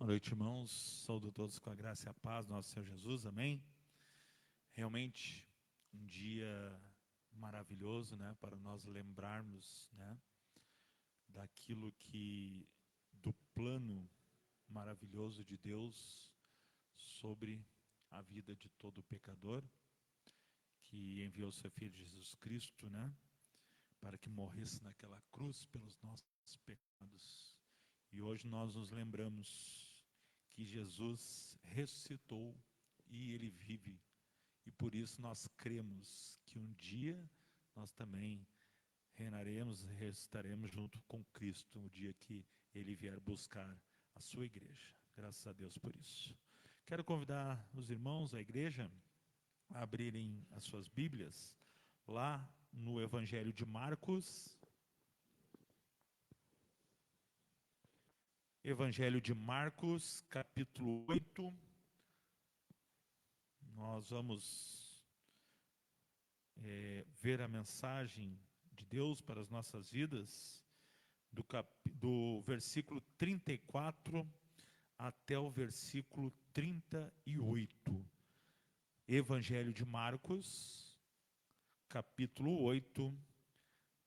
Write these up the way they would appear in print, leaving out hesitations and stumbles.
Boa noite, irmãos. Saúdo a todos com a graça e a paz do nosso Senhor Jesus. Amém? Realmente, um dia maravilhoso, né? Para nós lembrarmos, né? Do plano maravilhoso de Deus sobre a vida de todo pecador, que enviou seu Filho Jesus Cristo, né? Para que morresse naquela cruz pelos nossos pecados. E hoje nós nos lembramos que Jesus ressuscitou e Ele vive. E por isso nós cremos que um dia nós também reinaremos e ressuscitaremos junto com Cristo, no dia que Ele vier buscar a sua igreja. Graças a Deus por isso. Quero convidar os irmãos, a igreja, a abrirem as suas Bíblias lá no Evangelho de Marcos. Evangelho de Marcos, capítulo 8. Nós vamos ver a mensagem de Deus para as nossas vidas, do versículo 34 até o versículo 38. Evangelho de Marcos, capítulo 8,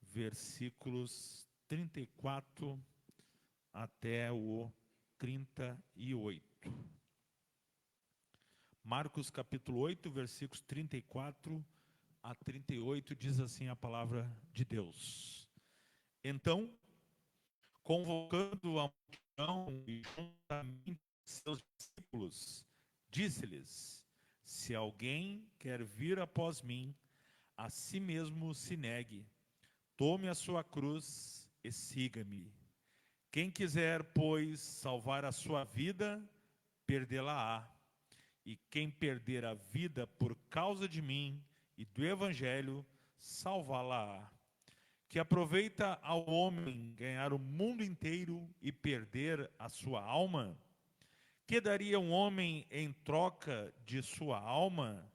versículos 34 até o 38. Marcos capítulo 8, versículos 34 a 38, diz assim a palavra de Deus. Então, convocando a multidão e juntamente seus discípulos, disse-lhes: se alguém quer vir após mim, a si mesmo se negue, tome a sua cruz e siga-me. Quem quiser, pois, salvar a sua vida, perdê-la-á. E quem perder a vida por causa de mim e do Evangelho, salvá-la-á. Que aproveita ao homem ganhar o mundo inteiro e perder a sua alma? Que daria um homem em troca de sua alma?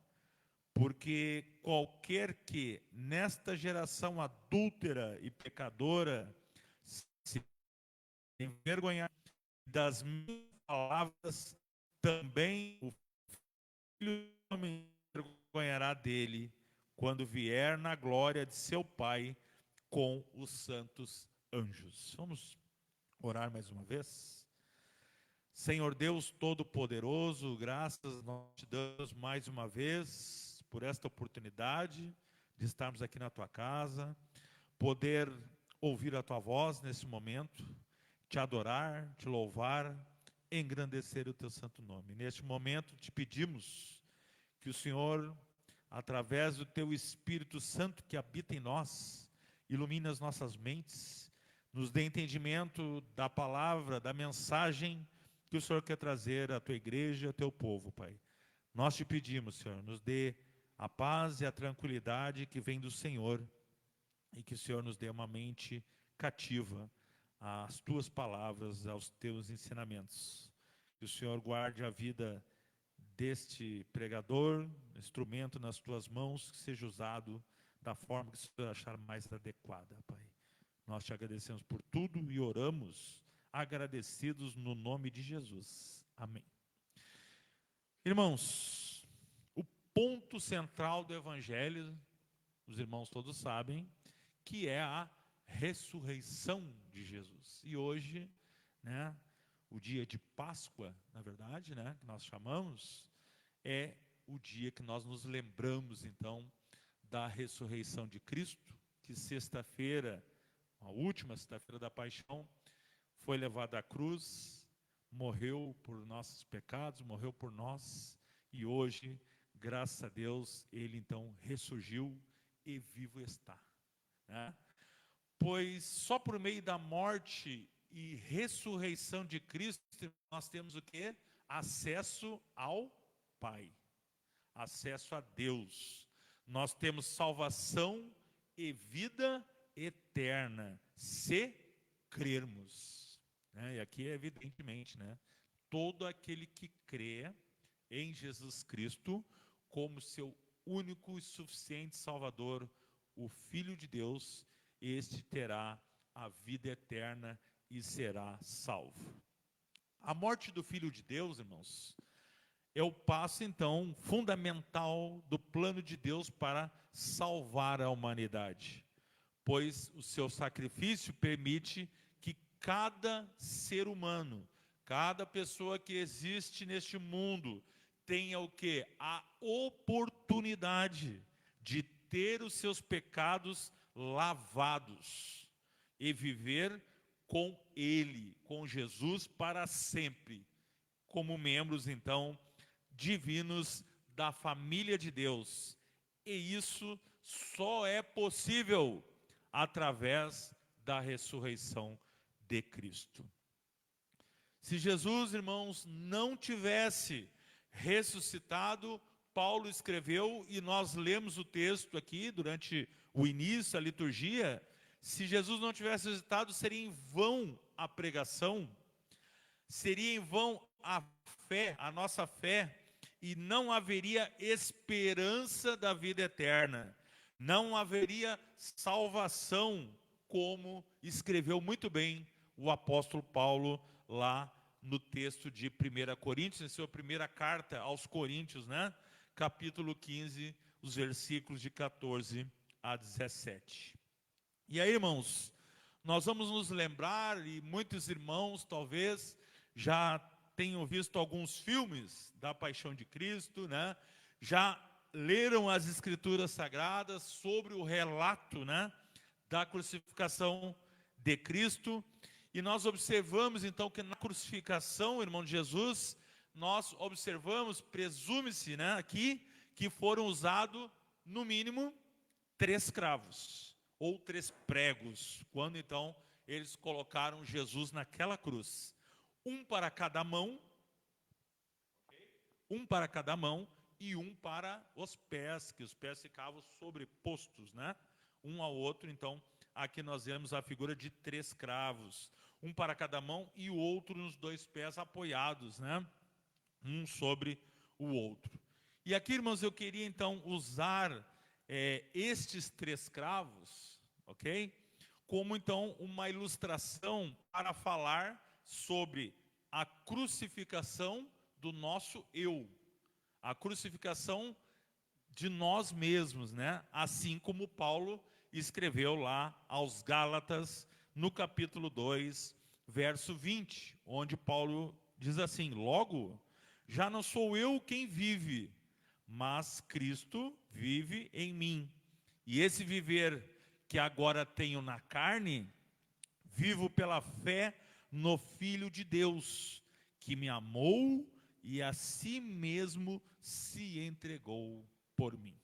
Porque qualquer que nesta geração adúltera e pecadora se envergonhar das minhas palavras, também o Filho do Homem envergonhará dele, quando vier na glória de seu Pai com os santos anjos. Vamos orar mais uma vez? Senhor Deus Todo-Poderoso, graças nós te damos mais uma vez por esta oportunidade de estarmos aqui na tua casa, poder ouvir a tua voz nesse momento, te adorar, te louvar, engrandecer o teu santo nome. Neste momento te pedimos que o Senhor, através do teu Espírito Santo que habita em nós, ilumine as nossas mentes, nos dê entendimento da palavra, da mensagem que o Senhor quer trazer à tua igreja, ao teu povo, Pai. Nós te pedimos, Senhor, nos dê a paz e a tranquilidade que vem do Senhor, e que o Senhor nos dê uma mente cativa às tuas palavras, aos teus ensinamentos. Que o Senhor guarde a vida deste pregador, instrumento nas tuas mãos, que seja usado da forma que o Senhor achar mais adequada, Pai. Nós te agradecemos por tudo e oramos agradecidos no nome de Jesus. Amém. Irmãos, o ponto central do Evangelho, os irmãos todos sabem, que é a ressurreição de Jesus. E hoje, né, o dia de Páscoa, na verdade, né, que nós chamamos, é o dia que nós nos lembramos, então, da ressurreição de Cristo, que sexta-feira, a última sexta-feira da paixão, foi levado à cruz, morreu por nossos pecados, morreu por nós, e hoje, graças a Deus, ele então ressurgiu e vivo está, né? Pois só por meio da morte e ressurreição de Cristo, nós temos o quê? Acesso ao Pai, acesso a Deus. Nós temos salvação e vida eterna, se crermos, né? E aqui é evidentemente, né? Todo aquele que crê em Jesus Cristo como seu único e suficiente Salvador, o Filho de Deus, este terá a vida eterna e será salvo. A morte do Filho de Deus, irmãos, é o passo, então, fundamental do plano de Deus para salvar a humanidade, pois o seu sacrifício permite que cada ser humano, cada pessoa que existe neste mundo, tenha o quê? A oportunidade de ter os seus pecados lavados e viver com Ele, com Jesus para sempre, como membros, então, divinos da família de Deus. E isso só é possível através da ressurreição de Cristo. Se Jesus, irmãos, não tivesse ressuscitado, Paulo escreveu, e nós lemos o texto aqui durante o início, a liturgia, se Jesus não tivesse ressuscitado, seria em vão a pregação, seria em vão a fé, a nossa fé, e não haveria esperança da vida eterna, não haveria salvação, como escreveu muito bem o apóstolo Paulo lá no texto de 1 Coríntios, em sua primeira carta aos Coríntios, né? Capítulo 15, os versículos de 14 a 17. E aí, irmãos, nós vamos nos lembrar, e muitos irmãos talvez já tenham visto alguns filmes da Paixão de Cristo, né? Já leram as Escrituras Sagradas sobre o relato, né, da crucificação de Cristo. E nós observamos então que na crucificação, irmão de Jesus, nós observamos, presume-se, né, aqui, que foram usados no mínimo 3 cravos, ou 3 pregos, quando então eles colocaram Jesus naquela cruz. Um para cada mão, e um para os pés, que os pés ficavam sobrepostos, né, um ao outro. Então, aqui nós vemos a figura de 3 cravos, um para cada mão e o outro nos 2 pés apoiados, né, um sobre o outro. E aqui, irmãos, eu queria então usar estes 3 cravos, ok? Como então uma ilustração para falar sobre a crucificação do nosso eu, a crucificação de nós mesmos, né? Assim como Paulo escreveu lá aos Gálatas, no capítulo 2, verso 20, onde Paulo diz assim: logo, já não sou eu quem vive, mas Cristo vive em mim. E esse viver que agora tenho na carne, vivo pela fé no Filho de Deus, que me amou e a si mesmo se entregou por mim.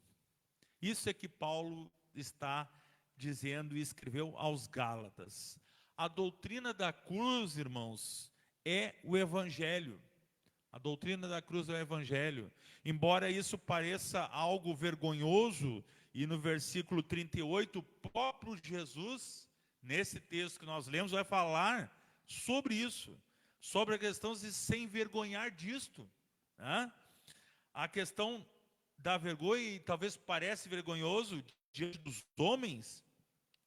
Isso é que Paulo está dizendo e escreveu aos Gálatas. A doutrina da cruz, irmãos, é o Evangelho. A doutrina da cruz é o Evangelho. Embora isso pareça algo vergonhoso, e no versículo 38, o próprio Jesus, nesse texto que nós lemos, vai falar sobre isso, sobre a questão de se envergonhar disto, né? A questão da vergonha, e talvez parece vergonhoso diante dos homens,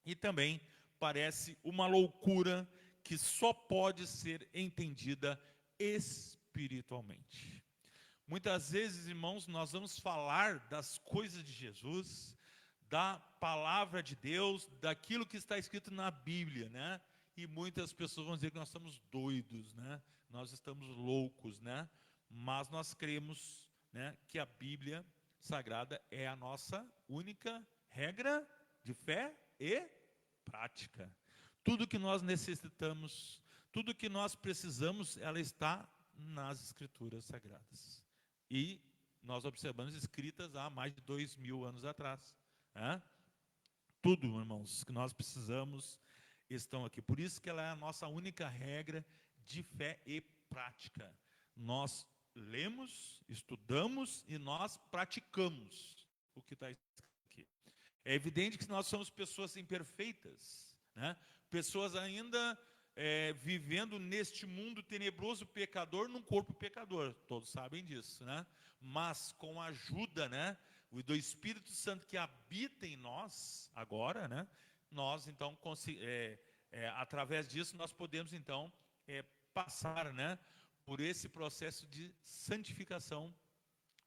e também parece uma loucura que só pode ser entendida espiritualmente. Muitas vezes, irmãos, nós vamos falar das coisas de Jesus, da palavra de Deus, daquilo que está escrito na Bíblia, né? E muitas pessoas vão dizer que nós estamos doidos, né? Nós estamos loucos, né? Mas nós cremos, né, que a Bíblia Sagrada é a nossa única regra de fé e prática. Tudo que nós necessitamos, tudo que nós precisamos, ela está nas Escrituras Sagradas. E nós observamos escritas há mais de 2000 anos atrás, né? Tudo, irmãos, que nós precisamos estão aqui. Por isso que ela é a nossa única regra de fé e prática. Nós lemos, estudamos e nós praticamos o que está escrito aqui. É evidente que nós somos pessoas imperfeitas, né? Pessoas ainda vivendo neste mundo tenebroso, pecador, num corpo pecador. Todos sabem disso, né? Mas com a ajuda, né, do Espírito Santo que habita em nós agora, né, nós então, através disso, nós podemos então passar, né, por esse processo de santificação,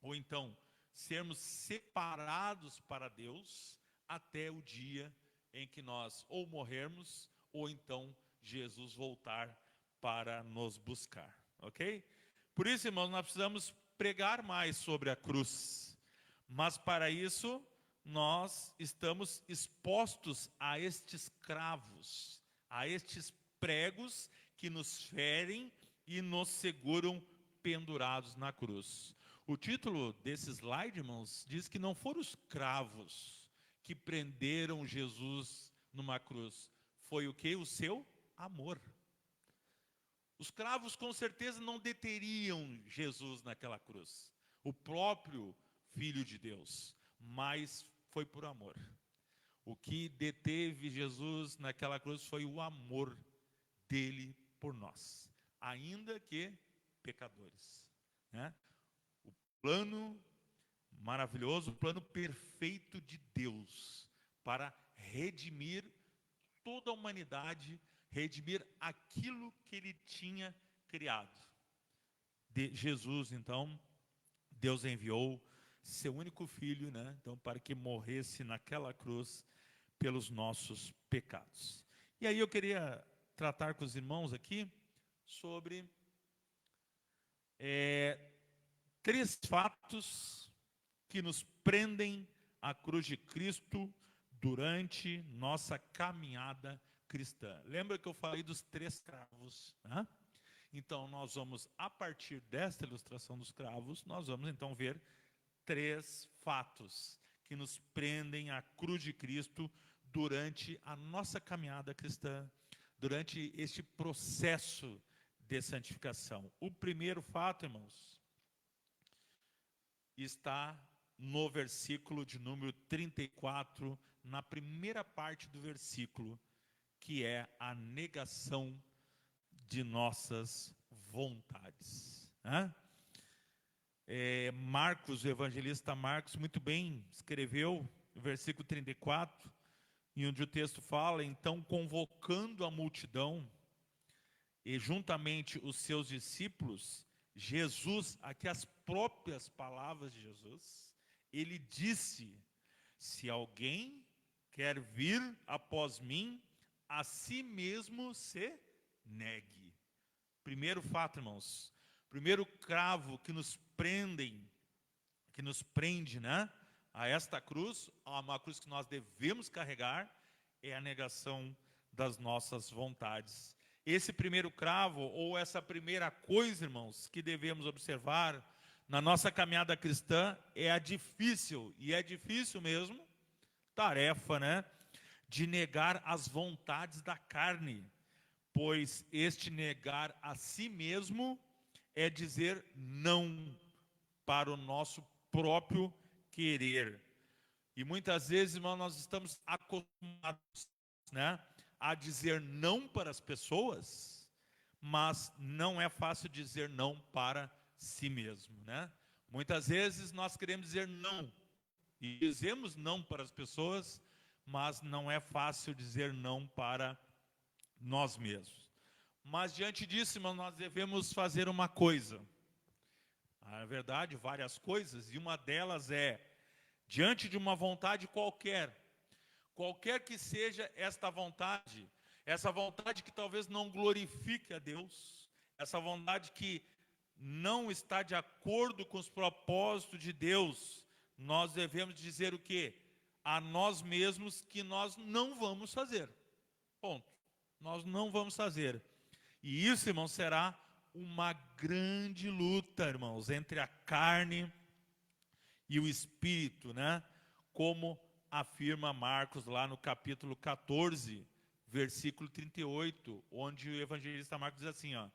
ou então sermos separados para Deus até o dia em que nós ou morrermos, ou então Jesus voltar para nos buscar, ok? Por isso, irmãos, nós precisamos pregar mais sobre a cruz, mas para isso nós estamos expostos a estes cravos, a estes pregos que nos ferem e nos seguram pendurados na cruz. O título desse slide, irmãos, diz que não foram os cravos que prenderam Jesus numa cruz, foi o que? O seu amor. Os cravos com certeza não deteriam Jesus naquela cruz, o próprio Filho de Deus, mas foi por amor. O que deteve Jesus naquela cruz foi o amor dele por nós, ainda que pecadores, né? O plano maravilhoso, o plano perfeito de Deus para redimir toda a humanidade, redimir aquilo que ele tinha criado. Jesus, então, Deus enviou seu único filho, né? Então, para que morresse naquela cruz pelos nossos pecados. E aí eu queria tratar com os irmãos aqui sobre 3 fatos que nos prendem à cruz de Cristo durante nossa caminhada cristã. Lembra que eu falei dos 3 cravos, né? Então, nós vamos, a partir desta ilustração dos cravos, nós vamos então ver 3 fatos que nos prendem à cruz de Cristo durante a nossa caminhada cristã, durante este processo de santificação. O primeiro fato, irmãos, está no versículo de número 34, na primeira parte do versículo, que é a negação de nossas vontades, né? Marcos, o evangelista Marcos, muito bem escreveu o versículo 34, e onde o texto fala: então, convocando a multidão e juntamente os seus discípulos, Jesus, aqui as próprias palavras de Jesus, ele disse: se alguém quer vir após mim, a si mesmo se negue. Primeiro fato, irmãos, primeiro cravo que nos prende, né, a esta cruz, a uma cruz que nós devemos carregar, é a negação das nossas vontades. Esse primeiro cravo, ou essa primeira coisa, irmãos, que devemos observar na nossa caminhada cristã, é a difícil, e é difícil mesmo, tarefa, né, de negar as vontades da carne, pois este negar a si mesmo é dizer não para o nosso próprio querer. E muitas vezes, irmão, nós estamos acostumados, né, a dizer não para as pessoas, mas não é fácil dizer não para si mesmo, né? Muitas vezes nós queremos dizer não, e dizemos não para as pessoas, mas não é fácil dizer não para nós mesmos. Mas diante disso, irmão, nós devemos fazer uma coisa. Na verdade, várias coisas, e uma delas é, diante de uma vontade qualquer que seja esta vontade, essa vontade que talvez não glorifique a Deus, essa vontade que não está de acordo com os propósitos de Deus, nós devemos dizer o quê? A nós mesmos que nós não vamos fazer. Ponto. Nós não vamos fazer. E isso, irmãos, será uma grande luta, irmãos, entre a carne e o espírito, né? Como afirma Marcos lá no capítulo 14, versículo 38, onde o evangelista Marcos diz assim, ó: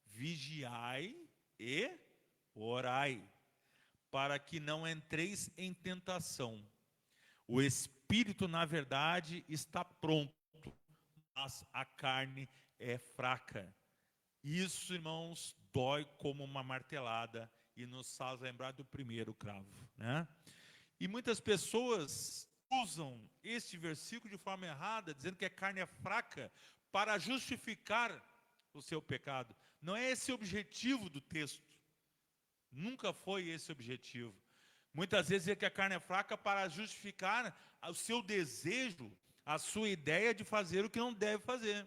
vigiai e orai, para que não entreis em tentação. O espírito, na verdade, está pronto, mas a carne é fraca. Isso, irmãos, dói como uma martelada e nos faz lembrar do primeiro cravo, né? E muitas pessoas usam este versículo de forma errada, dizendo que a carne é fraca, para justificar o seu pecado. Não é esse o objetivo do texto. Nunca foi esse o objetivo. Muitas vezes é que a carne é fraca para justificar o seu desejo, a sua ideia de fazer o que não deve fazer,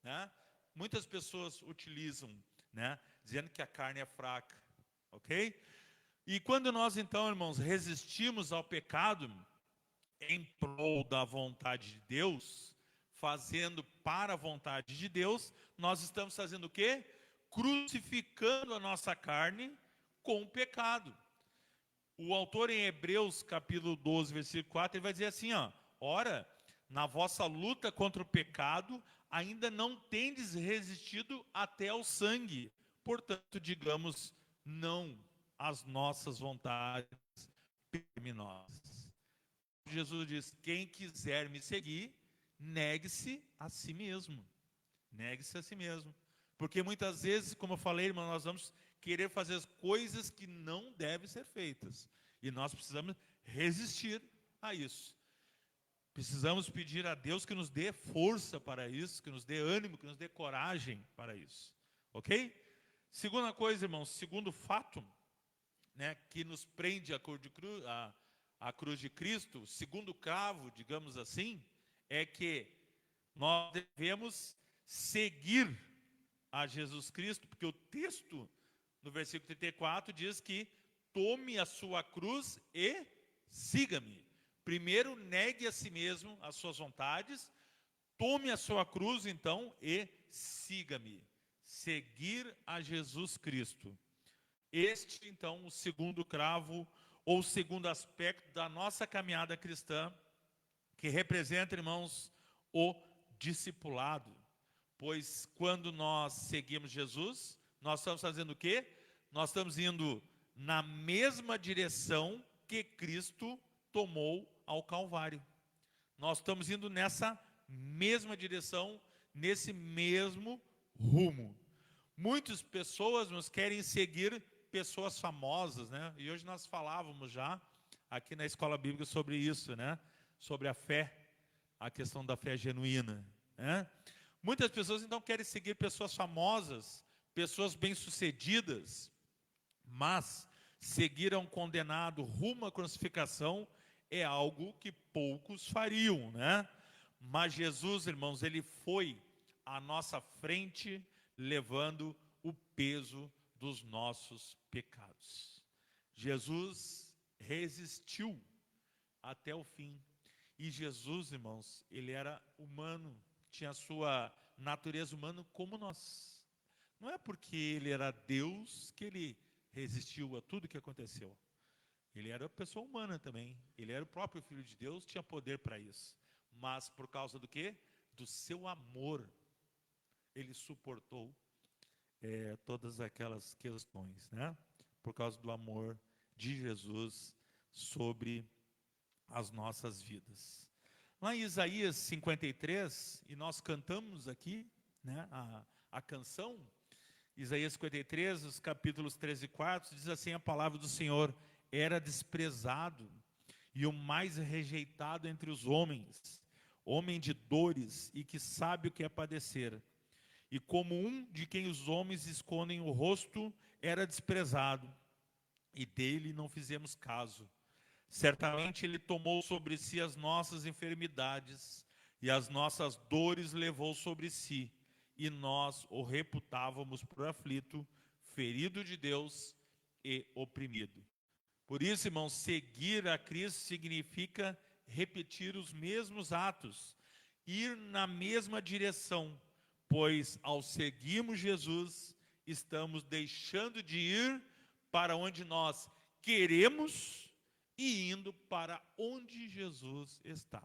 né? Muitas pessoas utilizam, né, dizendo que a carne é fraca, ok? E quando nós então, irmãos, resistimos ao pecado em prol da vontade de Deus, fazendo para a vontade de Deus, nós estamos fazendo o quê? Crucificando a nossa carne com o pecado. O autor em Hebreus, capítulo 12, versículo 4, ele vai dizer assim, ó: ora, na vossa luta contra o pecado, ainda não tendes resistido até ao sangue. Portanto, digamos não às nossas vontades pecaminosas. Jesus diz: quem quiser me seguir, negue-se a si mesmo. Negue-se a si mesmo. Porque muitas vezes, como eu falei, irmão, nós vamos querer fazer as coisas que não devem ser feitas. E nós precisamos resistir a isso. Precisamos pedir a Deus que nos dê força para isso, que nos dê ânimo, que nos dê coragem para isso. Ok? Segunda coisa, irmãos, segundo fato, né, que nos prende a cruz de Cristo, segundo cravo, digamos assim, é que nós devemos seguir a Jesus Cristo, porque o texto, no versículo 34, diz que tome a sua cruz e siga-me. Primeiro, negue a si mesmo as suas vontades, tome a sua cruz, então, e siga-me. Seguir a Jesus Cristo. Este, então, o segundo cravo, ou o segundo aspecto da nossa caminhada cristã, que representa, irmãos, o discipulado. Pois quando nós seguimos Jesus, nós estamos fazendo o quê? Nós estamos indo na mesma direção que Cristo tomou ao Calvário. Nós estamos indo nessa mesma direção, nesse mesmo rumo. Muitas pessoas nos querem seguir pessoas famosas, né? E hoje nós falávamos já aqui na escola bíblica sobre isso, né? Sobre a fé, a questão da fé genuína, né? Muitas pessoas então querem seguir pessoas famosas, pessoas bem-sucedidas, mas seguir a um condenado rumo à crucificação é algo que poucos fariam, né? Mas Jesus, irmãos, ele foi à nossa frente, levando o peso dos nossos pecados. Jesus resistiu até o fim. E Jesus, irmãos, ele era humano, tinha a sua natureza humana como nós. Não é porque ele era Deus que ele resistiu a tudo que aconteceu. Ele era pessoa humana também. Ele era o próprio Filho de Deus, tinha poder para isso. Mas por causa do quê? Do seu amor, ele suportou todas aquelas questões, né? Por causa do amor de Jesus sobre as nossas vidas. Lá em Isaías 53, e nós cantamos aqui, né, a canção, Isaías 53, os capítulos 13 e 4, diz assim a palavra do Senhor: era desprezado e o mais rejeitado entre os homens, homem de dores e que sabe o que é padecer. E como um de quem os homens escondem o rosto, era desprezado, e dele não fizemos caso. Certamente ele tomou sobre si as nossas enfermidades, e as nossas dores levou sobre si, e nós o reputávamos por aflito, ferido de Deus e oprimido. Por isso, irmãos, seguir a Cristo significa repetir os mesmos atos, ir na mesma direção, pois ao seguirmos Jesus, estamos deixando de ir para onde nós queremos e indo para onde Jesus está.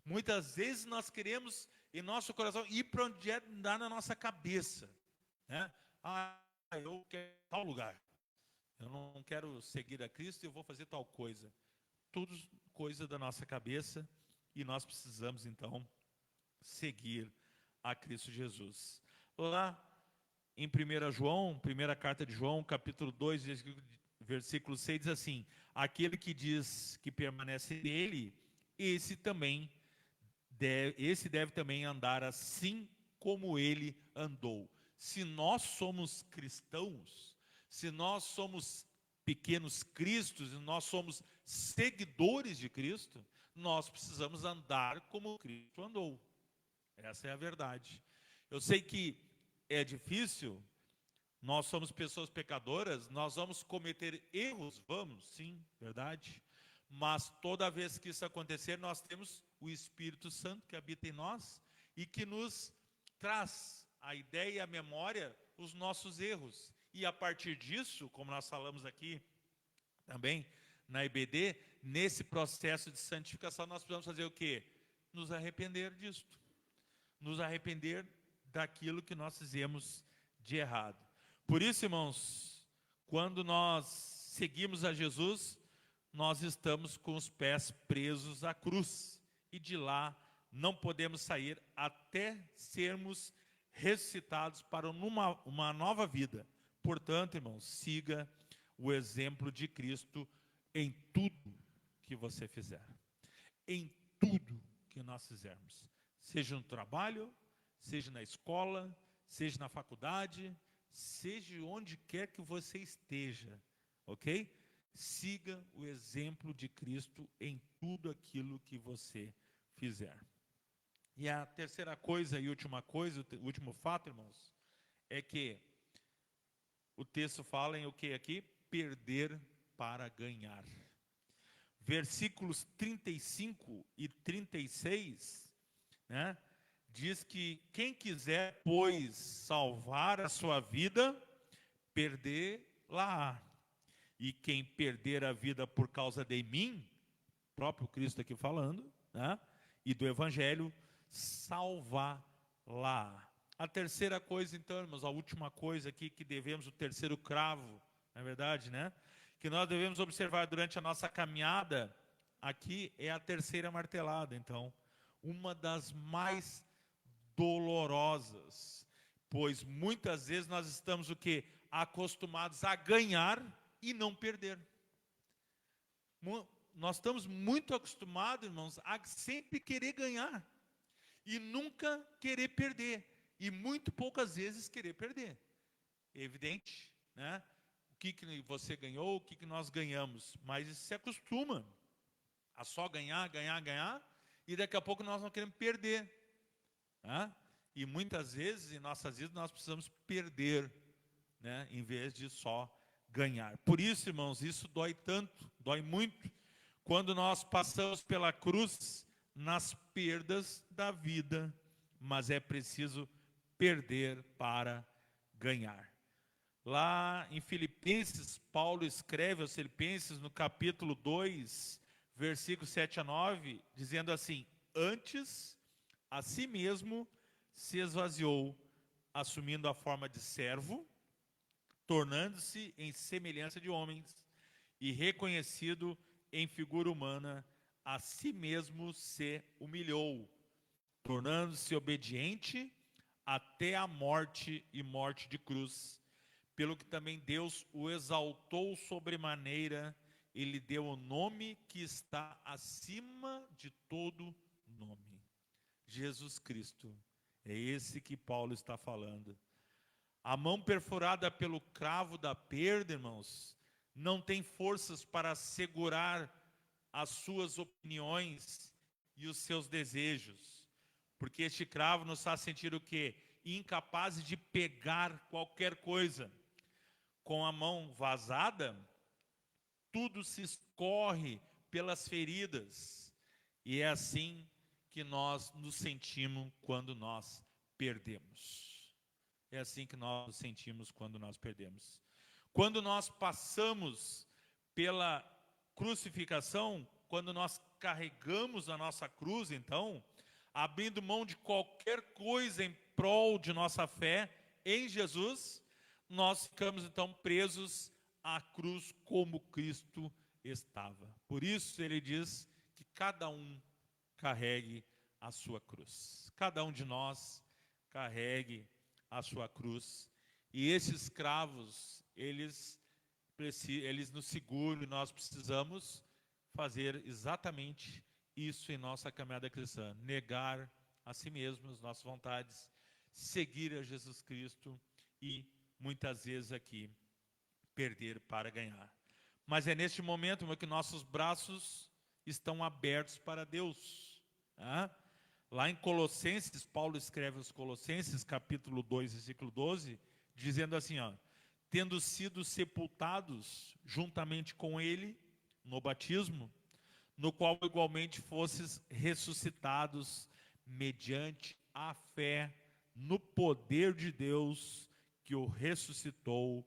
Muitas vezes nós queremos em nosso coração ir para onde dá na nossa cabeça, né? Ah, eu quero tal lugar. Eu não quero seguir a Cristo, eu vou fazer tal coisa. Tudo coisa da nossa cabeça, e nós precisamos então seguir a Cristo Jesus. Lá em 1 João, primeira carta de João, capítulo 2, versículo 6, diz assim: aquele que diz que permanece nele, esse deve também andar assim como ele andou. se nós somos cristãos, se nós somos pequenos cristos, e nós somos seguidores de Cristo, nós precisamos andar como Cristo andou. Essa é a verdade. Eu sei que é difícil, nós somos pessoas pecadoras, nós vamos cometer erros, vamos, sim, verdade. Mas toda vez que isso acontecer, nós temos o Espírito Santo que habita em nós e que nos traz a ideia e a memória, os nossos erros. E a partir disso, como nós falamos aqui também na IBD, nesse processo de santificação, nós precisamos fazer o quê? Nos arrepender disto. Nos arrepender daquilo que nós fizemos de errado. Por isso, irmãos, quando nós seguimos a Jesus, nós estamos com os pés presos à cruz. E de lá não podemos sair até sermos ressuscitados para uma nova vida. Portanto, irmãos, siga o exemplo de Cristo em tudo que você fizer. Em tudo que nós fizermos. Seja no trabalho, seja na escola, seja na faculdade, seja onde quer que você esteja, ok? Siga o exemplo de Cristo em tudo aquilo que você fizer. E a terceira coisa e última coisa, o último fato, irmãos, é que o texto fala em o que aqui? Perder para ganhar. Versículos 35 e 36, né? Diz que quem quiser, pois, salvar a sua vida, perder-la. E quem perder a vida por causa de mim, próprio Cristo aqui falando, né? E do Evangelho, salvar-la. A terceira coisa, então, irmãos, a última coisa aqui que devemos, o terceiro cravo, na verdade, né? Que nós devemos observar durante a nossa caminhada, aqui é a terceira martelada, então, uma das mais dolorosas, pois muitas vezes nós estamos o quê? Acostumados a ganhar e não perder. Nós estamos muito acostumados, irmãos, a sempre querer ganhar e nunca querer perder, e muito poucas vezes querer perder. É evidente, né? O que você ganhou, o que nós ganhamos, mas isso se acostuma a só ganhar, ganhar, ganhar, e daqui a pouco nós não queremos perder. Né? E muitas vezes, em nossas vidas, nós precisamos perder, né? Em vez de só ganhar. Por isso, irmãos, isso dói tanto, dói muito, quando nós passamos pela cruz nas perdas da vida, mas é preciso perder para ganhar. Lá em Filipenses, Paulo escreve aos Filipenses no capítulo 2, versículos 7 a 9, dizendo assim: antes, a si mesmo se esvaziou, assumindo a forma de servo, tornando-se em semelhança de homens, e reconhecido em figura humana, a si mesmo se humilhou, tornando-se obediente até a morte e morte de cruz, pelo que também Deus o exaltou sobremaneira e lhe deu o nome que está acima de todo nome. Jesus Cristo, é esse que Paulo está falando. A mão perfurada pelo cravo da perda, irmãos, não tem forças para segurar as suas opiniões e os seus desejos, porque este cravo nos faz sentir o quê? Incapazes de pegar qualquer coisa. Com a mão vazada, tudo se escorre pelas feridas, e é assim que nós nos sentimos quando nós perdemos. É assim que nós nos sentimos quando nós perdemos. Quando nós passamos pela crucificação, quando nós carregamos a nossa cruz, então, abrindo mão de qualquer coisa em prol de nossa fé em Jesus, nós ficamos então presos à cruz como Cristo estava. Por isso ele diz que cada um carregue a sua cruz. Cada um de nós carregue a sua cruz. E esses cravos, eles nos seguram, e nós precisamos fazer exatamente isso em nossa caminhada cristã. Negar a si mesmos, nossas vontades, seguir a Jesus Cristo e muitas vezes aqui perder para ganhar. Mas é neste momento, irmão, que nossos braços estão abertos para Deus. Tá? Lá em Colossenses, Paulo escreve aos Colossenses, capítulo 2, versículo 12, dizendo assim, ó, tendo sido sepultados juntamente com ele no batismo, no qual igualmente fosses ressuscitados mediante a fé no poder de Deus que o ressuscitou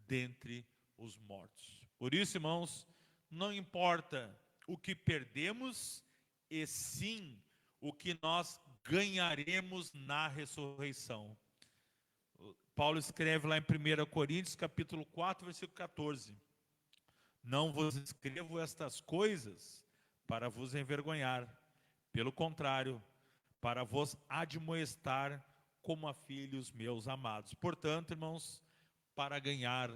dentre os mortos. Por isso, irmãos, não importa o que perdemos, e sim o que nós ganharemos na ressurreição. Paulo escreve lá em 1 Coríntios, capítulo 4, versículo 14. Não vos escrevo estas coisas para vos envergonhar, pelo contrário, para vos admoestar como a filhos meus amados. Portanto, irmãos, para ganhar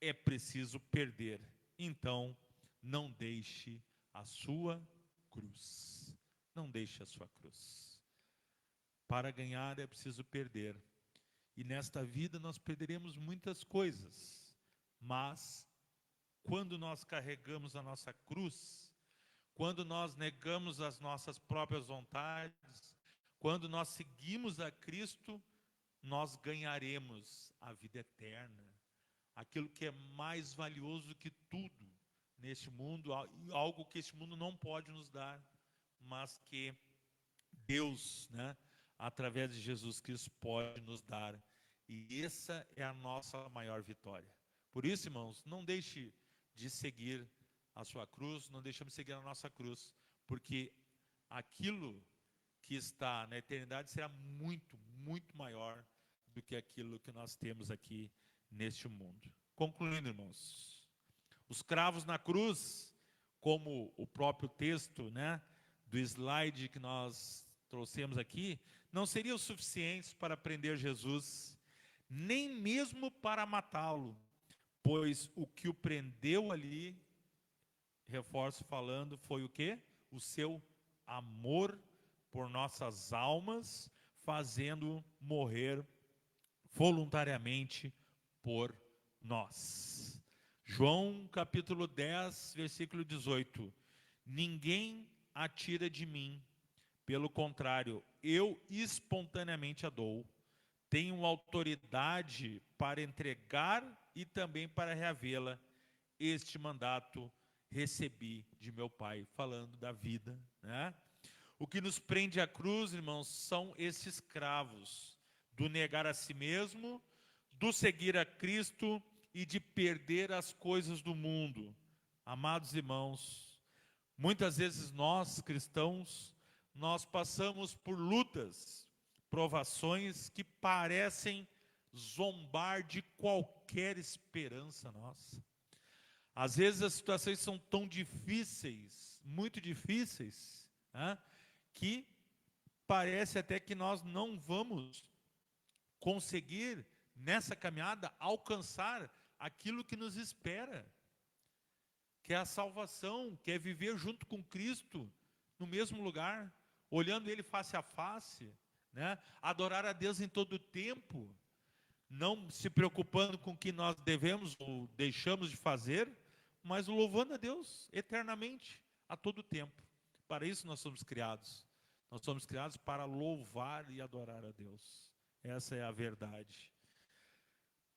é preciso perder. Então, não deixe a sua cruz. Não deixe a sua cruz. Para ganhar é preciso perder. E nesta vida nós perderemos muitas coisas. Mas, quando nós carregamos a nossa cruz, quando nós negamos as nossas próprias vontades, quando nós seguimos a Cristo, nós ganharemos a vida eterna. Aquilo que é mais valioso que tudo neste mundo, algo que este mundo não pode nos dar, mas que Deus, né, através de Jesus Cristo, pode nos dar. E essa é a nossa maior vitória. Por isso, irmãos, não deixe de seguir a sua cruz, não deixamos de seguir a nossa cruz, porque aquilo que está na eternidade será muito, muito maior do que aquilo que nós temos aqui neste mundo. Concluindo, irmãos, os cravos na cruz, como o próprio texto, né, do slide que nós trouxemos aqui, não seriam suficientes para prender Jesus, nem mesmo para matá-lo, pois o que o prendeu ali, reforço falando, foi o quê? O seu amor por nossas almas, fazendo morrer voluntariamente por nós. João capítulo 10, versículo 18. Ninguém a tira de mim, pelo contrário, eu espontaneamente a dou. Tenho autoridade para entregar e também para reavê-la. Este mandato recebi de meu Pai, falando da vida, né? O que nos prende à cruz, irmãos, são esses cravos do negar a si mesmo, do seguir a Cristo e de perder as coisas do mundo. Amados irmãos, muitas vezes nós, cristãos, nós passamos por lutas, provações que parecem zombar de qualquer esperança nossa. Às vezes as situações são tão difíceis, muito difíceis, né, que parece até que nós não vamos conseguir, nessa caminhada, alcançar aquilo que nos espera, que é a salvação, que é viver junto com Cristo, no mesmo lugar, olhando Ele face a face, né? Adorar a Deus em todo o tempo, não se preocupando com o que nós devemos ou deixamos de fazer, mas louvando a Deus eternamente, a todo tempo. Para isso nós somos criados. Nós somos criados para louvar e adorar a Deus. Essa é a verdade.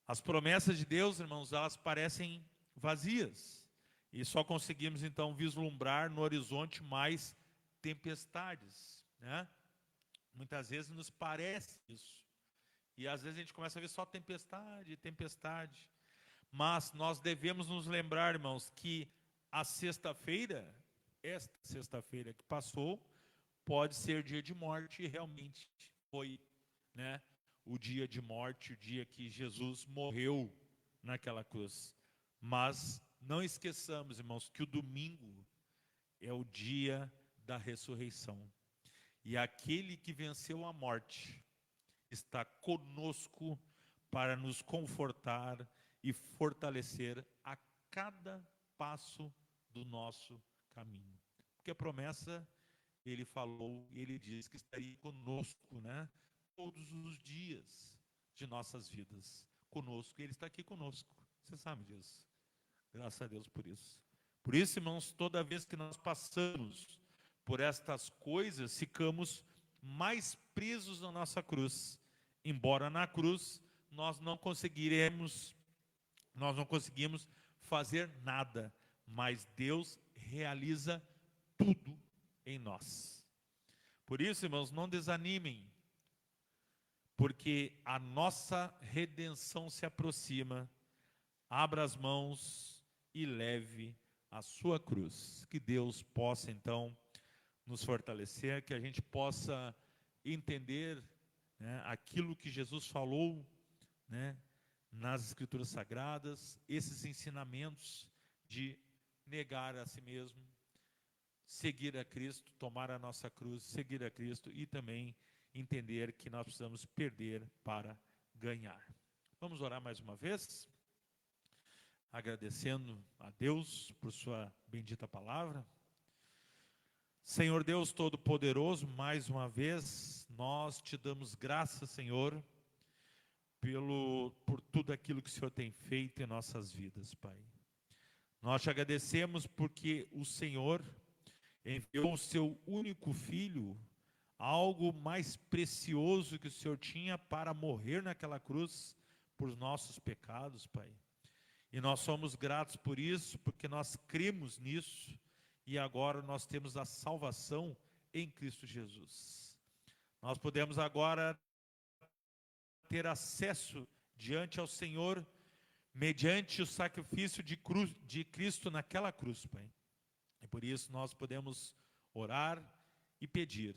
As promessas de Deus, irmãos, elas parecem vazias. E só conseguimos então vislumbrar no horizonte mais tempestades, né? Muitas vezes nos parece isso. E às vezes a gente começa a ver só tempestade, tempestade. Mas nós devemos nos lembrar, irmãos, que a sexta-feira, esta sexta-feira que passou, pode ser dia de morte, e realmente foi, né, o dia de morte, o dia que Jesus morreu naquela cruz. Mas não esqueçamos, irmãos, que o domingo é o dia da ressurreição. E aquele que venceu a morte está conosco para nos confortar e fortalecer a cada passo do nosso caminho. Porque a promessa, ele falou, ele disse que estaria conosco, né? todos os dias de nossas vidas conosco. Ele está aqui conosco. Você sabe disso. Graças a Deus por isso. Por isso, irmãos, toda vez que nós passamos por estas coisas, ficamos mais presos na nossa cruz. Embora na cruz nós não conseguimos fazer nada, mas Deus realiza tudo em nós. Por isso, irmãos, não desanimem, porque a nossa redenção se aproxima. Abra as mãos e leve a sua cruz. Que Deus possa, então, nos fortalecer, que a gente possa entender, né, aquilo que Jesus falou, né, nas Escrituras Sagradas, esses ensinamentos de negar a si mesmo, seguir a Cristo, tomar a nossa cruz, seguir a Cristo e também entender que nós precisamos perder para ganhar. Vamos orar mais uma vez, agradecendo a Deus por sua bendita palavra. Senhor Deus Todo-Poderoso, mais uma vez nós te damos graças, Senhor, por tudo aquilo que o Senhor tem feito em nossas vidas, Pai. Nós te agradecemos porque o Senhor enviou o seu único Filho, algo mais precioso que o Senhor tinha para morrer naquela cruz por nossos pecados, Pai. E nós somos gratos por isso, porque nós cremos nisso e agora nós temos a salvação em Cristo Jesus. Nós podemos agora ter acesso diante ao Senhor mediante o sacrifício de Cristo naquela cruz, Pai. E por isso nós podemos orar e pedir,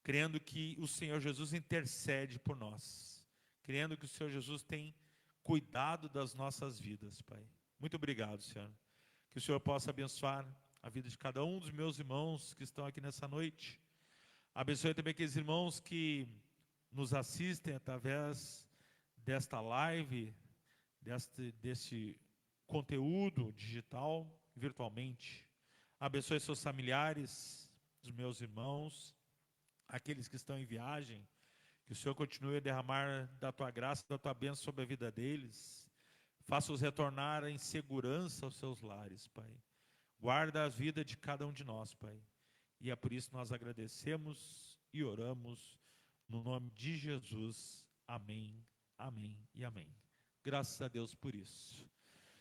crendo que o Senhor Jesus intercede por nós, crendo que o Senhor Jesus tem cuidado das nossas vidas, Pai. Muito obrigado, Senhor. Que o Senhor possa abençoar a vida de cada um dos meus irmãos que estão aqui nessa noite. Abençoe também aqueles irmãos que nos assistem através desta live, deste conteúdo digital, virtualmente. Abençoe seus familiares, os meus irmãos, aqueles que estão em viagem. Que o Senhor continue a derramar da tua graça, da tua bênção sobre a vida deles. Faça-os retornar em segurança aos seus lares, Pai. Guarda a vida de cada um de nós, Pai. E é por isso que nós agradecemos e oramos no nome de Jesus. Amém, amém e amém. Graças a Deus por isso.